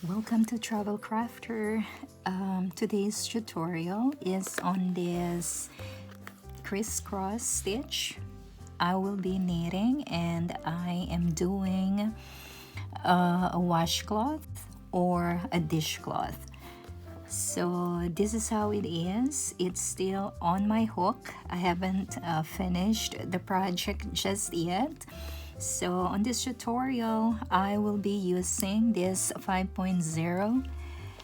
Welcome to Travel Crafter. Today's tutorial is on this crisscross stitch. I will be knitting and I am doing a washcloth or a dishcloth. So this is how it is. It's still on my hook. I haven't finished the project just yet. So on this tutorial, I will be using this 5.0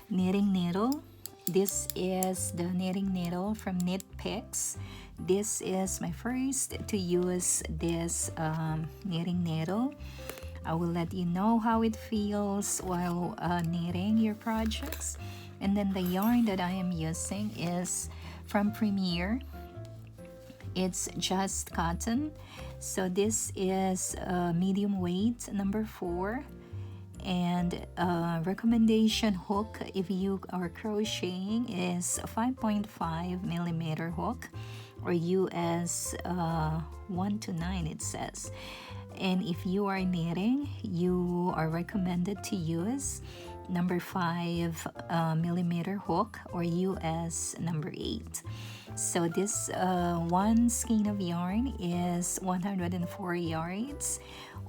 knitting needle. This is the knitting needle from Knit Picks. This is my first to use this knitting needle. I will let you know how it feels while knitting your projects. And then the yarn that I am using is from Premier. It's just cotton. So this is medium weight number 4, and recommendation hook if you are crocheting is a 5.5 millimeter hook, or US 1 to 9 it says. And if you are knitting, you are recommended to use number 5 millimeter hook, or US number 8. So this one skein of yarn is 104 yards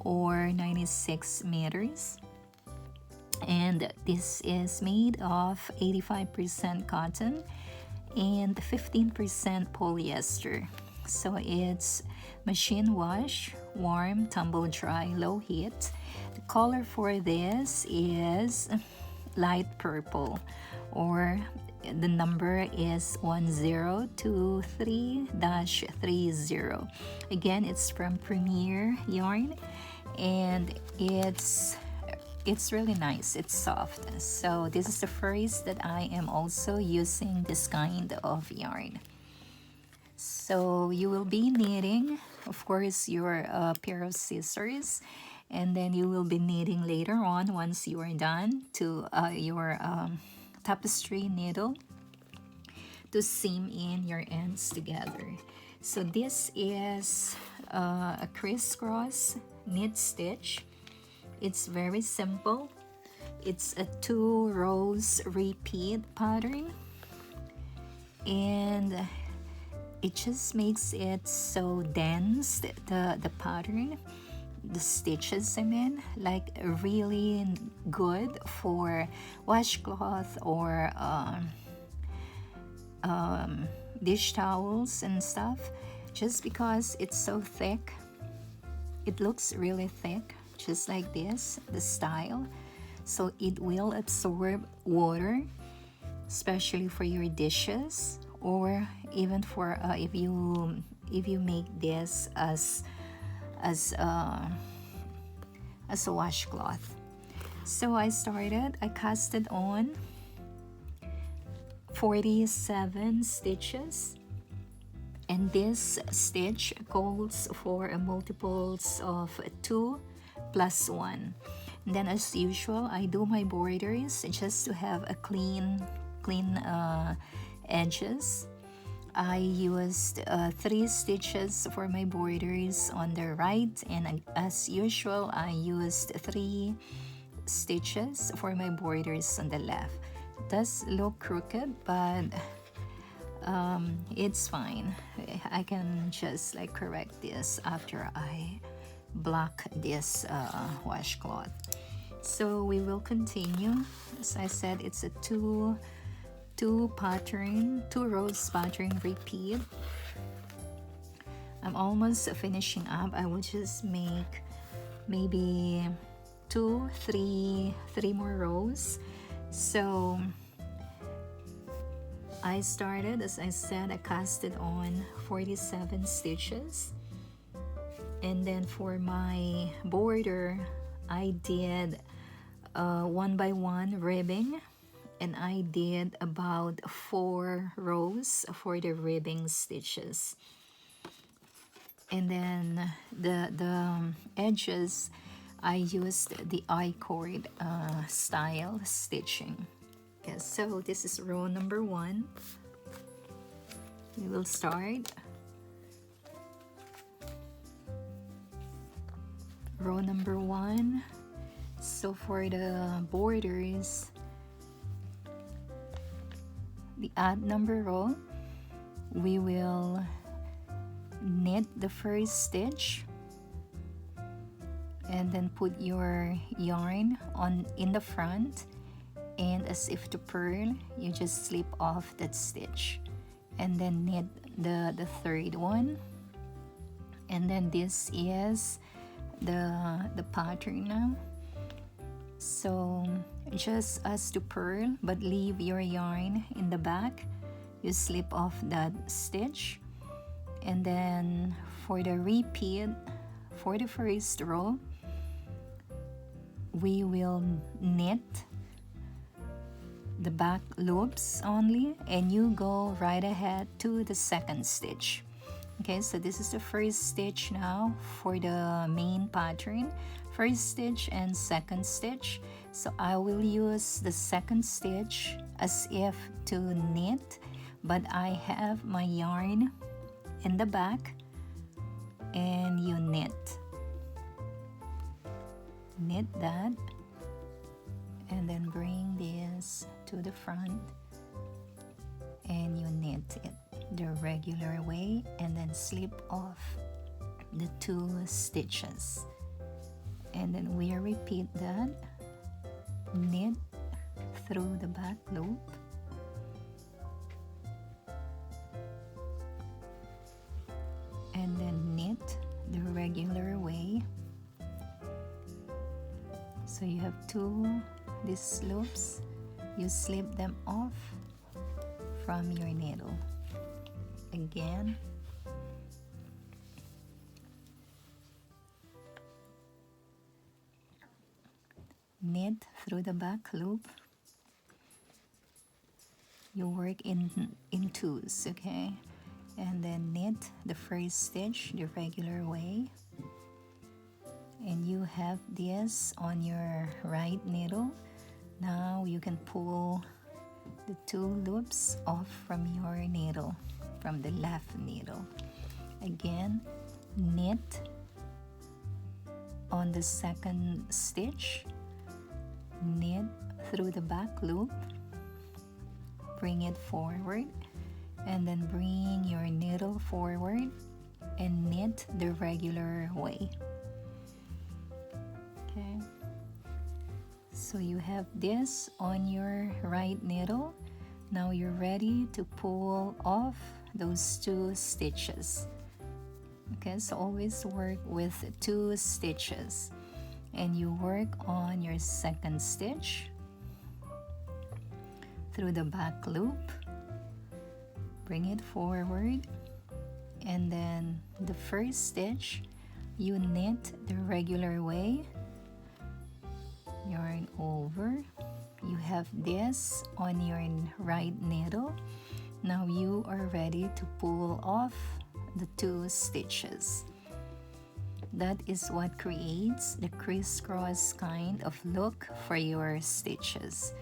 or 96 meters. And this is made of 85% cotton and 15% polyester. So it's machine wash, warm, tumble dry, low heat. The color for this is light purple, or the number is 1023-30. Again, it's from Premier yarn, and it's really nice. It's soft. So this is the first that I am also using this kind of yarn. So you will be needing, of course, your pair of scissors, and then you will be knitting later on once you are done to your tapestry needle to seam in your ends together. So this is a crisscross knit stitch. It's very simple. It's a 2 rows repeat pattern, and it just makes it so dense, the pattern, the stitches, I mean, like really good for washcloth or dish towels and stuff, just because it's so thick. It looks really thick, just like this, the style. So it will absorb water, especially for your dishes, or even for if you make this as a washcloth. So I casted on 47 stitches, and this stitch calls for a multiples of 2 plus 1. And then as usual, I do my borders just to have a clean edges. I used 3 stitches for my borders on the right, and as usual I used 3 stitches for my borders on the left. It does look crooked, but it's fine. I can just like correct this after I block this washcloth. So we will continue. As I said, it's a 2 rows pattern repeat. I'm almost finishing up. I will just make maybe 3 more rows. So I started, as I said, I casted on 47 stitches, and then for my border I did 1 by 1 ribbing, and I did about 4 rows for the ribbing stitches. And then the edges, I used the I-cord style stitching. Okay, so this is row number 1. We will start row number 1. So for the borders, the odd number row, we will knit the first stitch and then put your yarn on in the front, and as if to purl, you just slip off that stitch and then knit the third one. And then this is the pattern now. So just as to purl, but leave your yarn in the back, you slip off that stitch. And then for the repeat, for the first row, we will knit the back loops only, and you go right ahead to the second stitch. Okay, so this is the first stitch now for the main pattern, first stitch and second stitch. So I will use the second stitch as if to knit, but I have my yarn in the back, and you knit that, and then bring this to the front, and you knit it the regular way, and then slip off the 2 stitches, and then we repeat that, knit through the back loop, and then knit the regular way. So you have 2 these loops, you slip them off from your needle. Again, knit through the back loop. You work in twos, okay? And then knit the first stitch the regular way, and you have this on your right needle. Now you can pull the 2 loops off from your needle, from the left needle. Again, knit on the second stitch, knit through the back loop, bring it forward, and then bring your needle forward and knit the regular way. Okay, so you have this on your right needle. Now you're ready to pull off those 2 stitches. Okay, so always work with 2 stitches, and you work on your second stitch through the back loop, bring it forward, and then the first stitch you knit the regular way, yarn over. You have this on your right needle. Now you are ready to pull off the 2 stitches. That is what creates the crisscross kind of look for your stitches.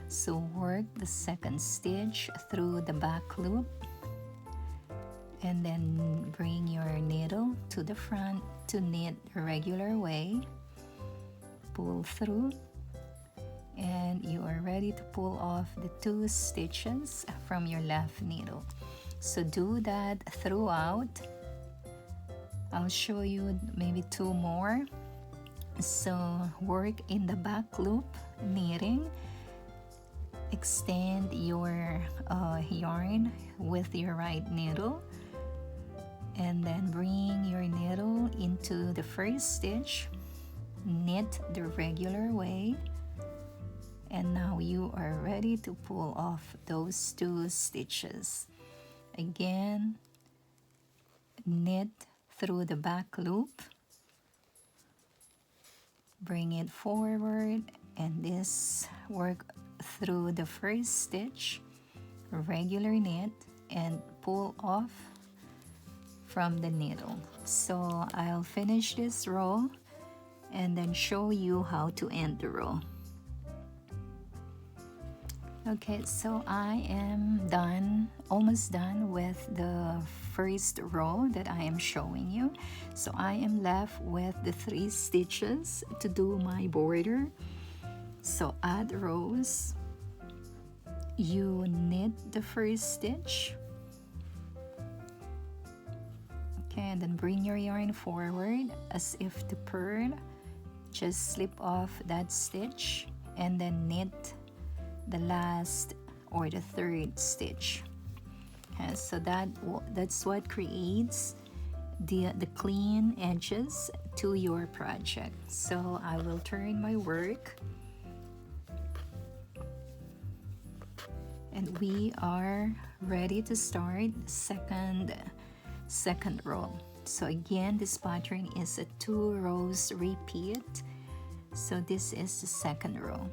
So work the second stitch through the back loop, and then bring your needle to the front to knit a regular way, pull through, and you are ready to pull off the 2 stitches from your left needle. So do that throughout. I'll show you maybe 2 more. So work in the back loop knitting, extend your yarn with your right needle, and then bring your needle into the first stitch, knit the regular way, and now you are ready to pull off those 2 stitches. Again, knit through the back loop, bring it forward, and this work through the first stitch, regular knit, and pull off from the needle. So I'll finish this row and then show you how to end the row. Okay, so I am done, almost done with the first row that I am showing you. So I am left with the 3 stitches to do my border. So add rows, you knit the first stitch, okay, and then bring your yarn forward as if to purl. Just slip off that stitch and then knit the last or the third stitch. Okay, so that's what creates the clean edges to your project. So I will turn my work, and we are ready to start second row. So again, this pattern is a 2 rows repeat. So this is the second row.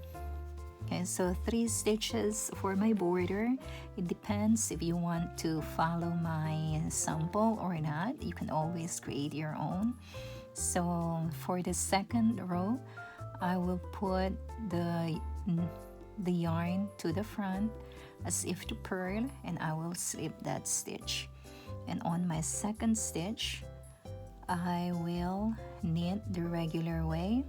Okay, so 3 stitches for my border. It depends if you want to follow my sample or not. You can always create your own. So for the second row, I will put the yarn to the front as if to purl, and I will slip that stitch. And on my second stitch, I will knit the regular way,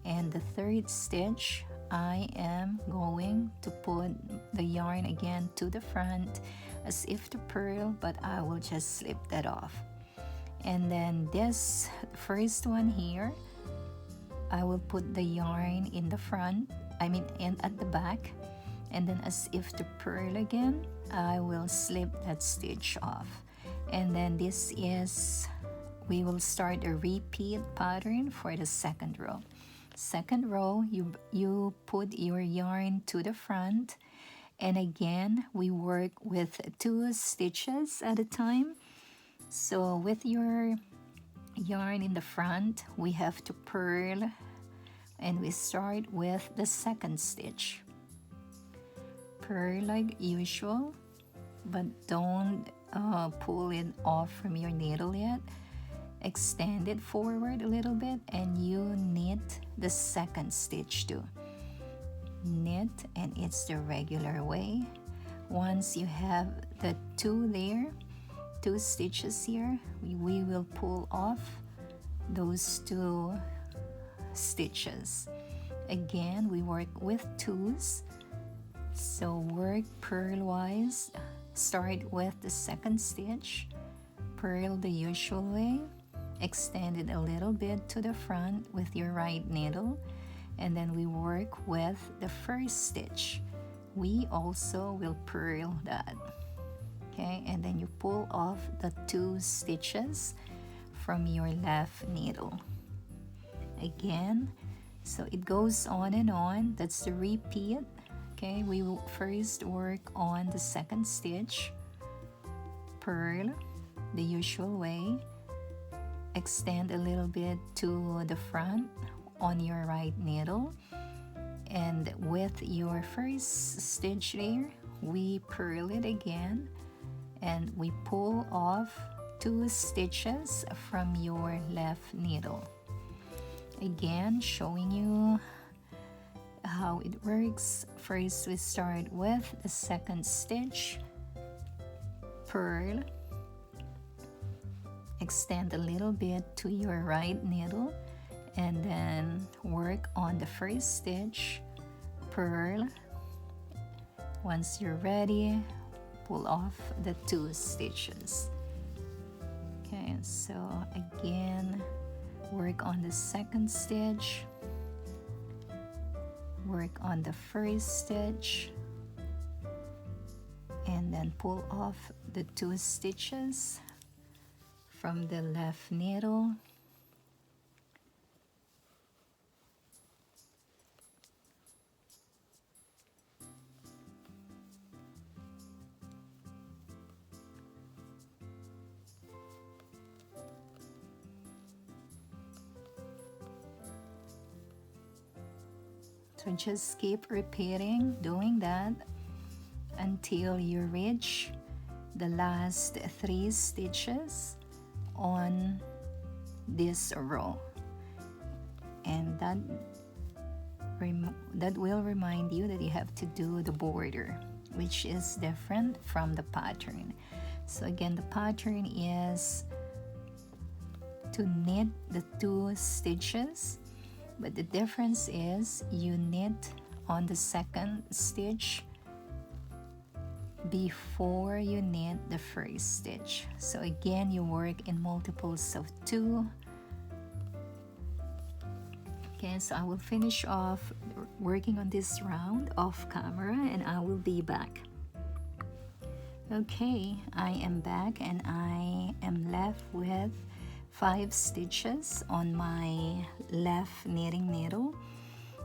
and the third stitch I am going to put the yarn again to the front as if to purl, but I will just slip that off. And then this first one here, I will put the yarn in the front, and at the back, and then as if to purl again, I will slip that stitch off. And then this is, we will start a repeat pattern for the second row. Second row, you put your yarn to the front, and again we work with 2 stitches at a time. So with your yarn in the front, we have to purl, and we start with the second stitch. Purl like usual, but don't pull it off from your needle yet. Extend it forward a little bit, and you knit the second stitch too. Knit, and it's the regular way. Once you have the 2 stitches here, we will pull off those 2 stitches. Again, we work with 2s. So work purl-wise. Start with the second stitch, purl the usual way, extend it a little bit to the front with your right needle, and then we work with the first stitch. We also will purl that. Okay, and then you pull off the 2 stitches from your left needle. Again, so it goes on and on. That's the repeat. Okay, we will first work on the second stitch, purl the usual way, extend a little bit to the front on your right needle, and with your first stitch there, we purl it again, and we pull off 2 stitches from your left needle. Again, showing you how it works. First, we start with the second stitch, purl, extend a little bit to your right needle, and then work on the first stitch, purl. Once you're ready, pull off the 2 stitches. Okay, so again, work on the second stitch, work on the first stitch, and then pull off the 2 stitches from the left needle. So just keep repeating, doing that until you reach the last 3 stitches on this row, and that will remind you that you have to do the border, which is different from the pattern. So again, the pattern is to knit the 2 stitches but the difference is you knit on the second stitch before you knit the first stitch. So again, you work in multiples of 2. Okay, so I will finish off working on this round off camera and I will be back. Okay, I am back and I am left with 5 stitches on my left knitting needle.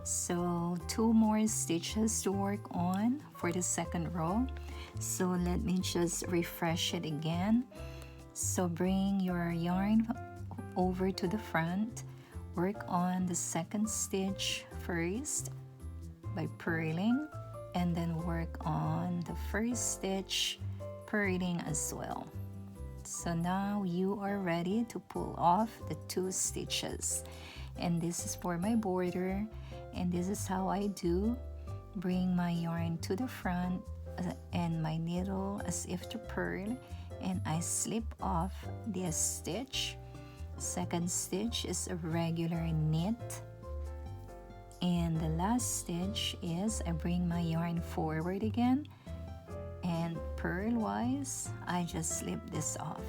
So 2 more stitches to work on for the second row. So let me just refresh it again. So bring your yarn over to the front. Work on the second stitch first by purling, and then work on the first stitch purling as well. So now you are ready to pull off the 2 stitches, and this is for my border, and this is how I do. Bring my yarn to the front and my needle as if to purl, and I slip off this stitch. Second stitch is a regular knit, and the last stitch is I bring my yarn forward again, and purl-wise I just slip this off,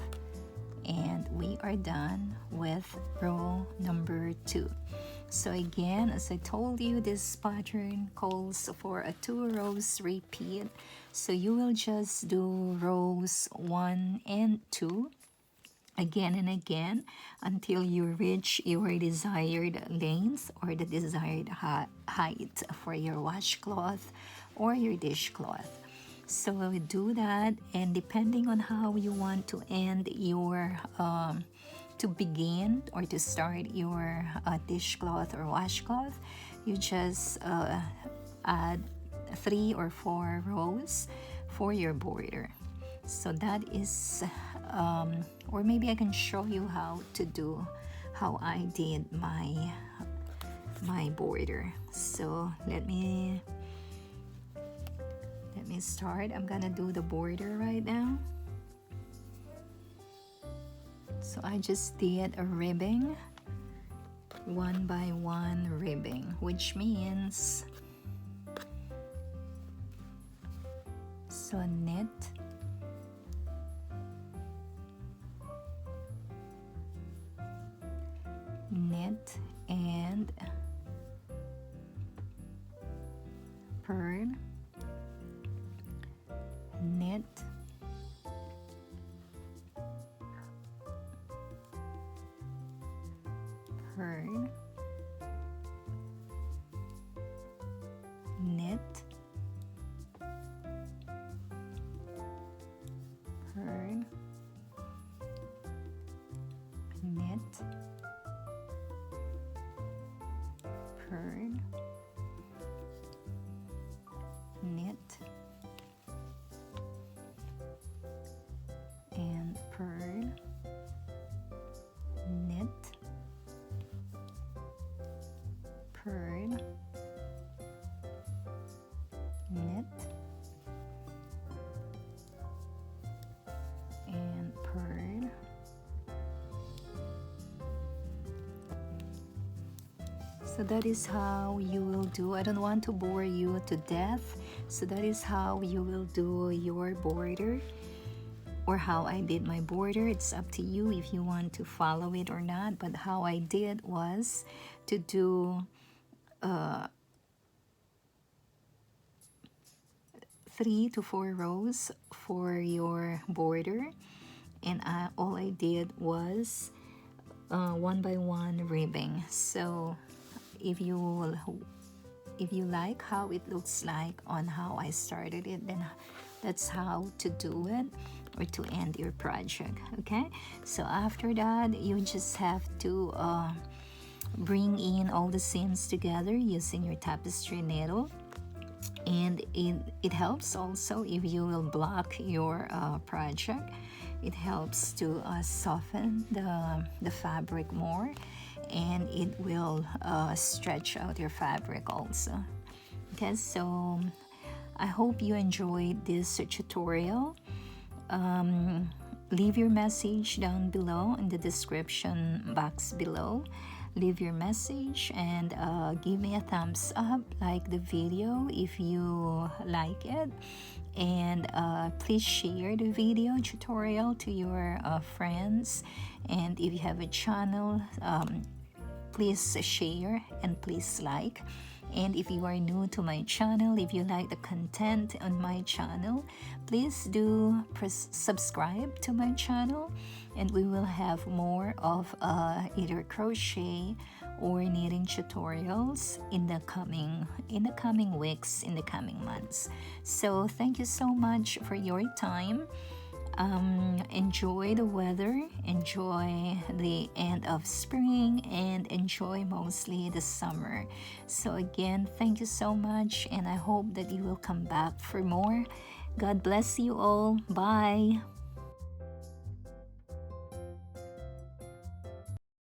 and we are done with row number 2. So again, as I told you, this pattern calls for a 2 rows repeat, so you will just do rows 1 and 2 again and again until you reach your desired length or the desired height for your washcloth or your dishcloth. So we do that, and depending on how you want to end your to begin or to start your dishcloth or washcloth, you just add 3 or 4 rows for your border. So that is or maybe I can show you how I did my border. So let me start. I'm gonna do the border right now. So I just did a ribbing, 1 by 1 ribbing, which means so knit, knit and purl, knit, purl, knit, purl, knit, purl, knit, and purl, knit, purl, knit, and purl, so that is how you will do. I don't want to bore you to death, so that is how you will do your border, or how I did my border. It's up to you if you want to follow it or not, but how I did was to do 3 to 4 rows for your border, and all I did was 1 by 1 ribbing. So if you like how it looks like on how I started it, then that's how to do it or to end your project. Okay, so after that you just have to bring in all the seams together using your tapestry needle, and it helps also if you will block your project. It helps to soften the fabric more, and it will stretch out your fabric also. Okay, so I hope you enjoyed this tutorial. Leave your message down below in the description box below. leave your message and give me a thumbs up, like the video if you like it, and please share the video tutorial to your friends. And if you have a channel, please share and please like. And if you are new to my channel, if you like the content on my channel, please do subscribe to my channel, and we will have more of either crochet or knitting tutorials in the coming weeks, in the coming months. So thank you so much for your time. Enjoy the weather, enjoy the end of spring, and enjoy mostly the summer. So again, thank you so much, and I hope that you will come back for more. God bless you all. Bye.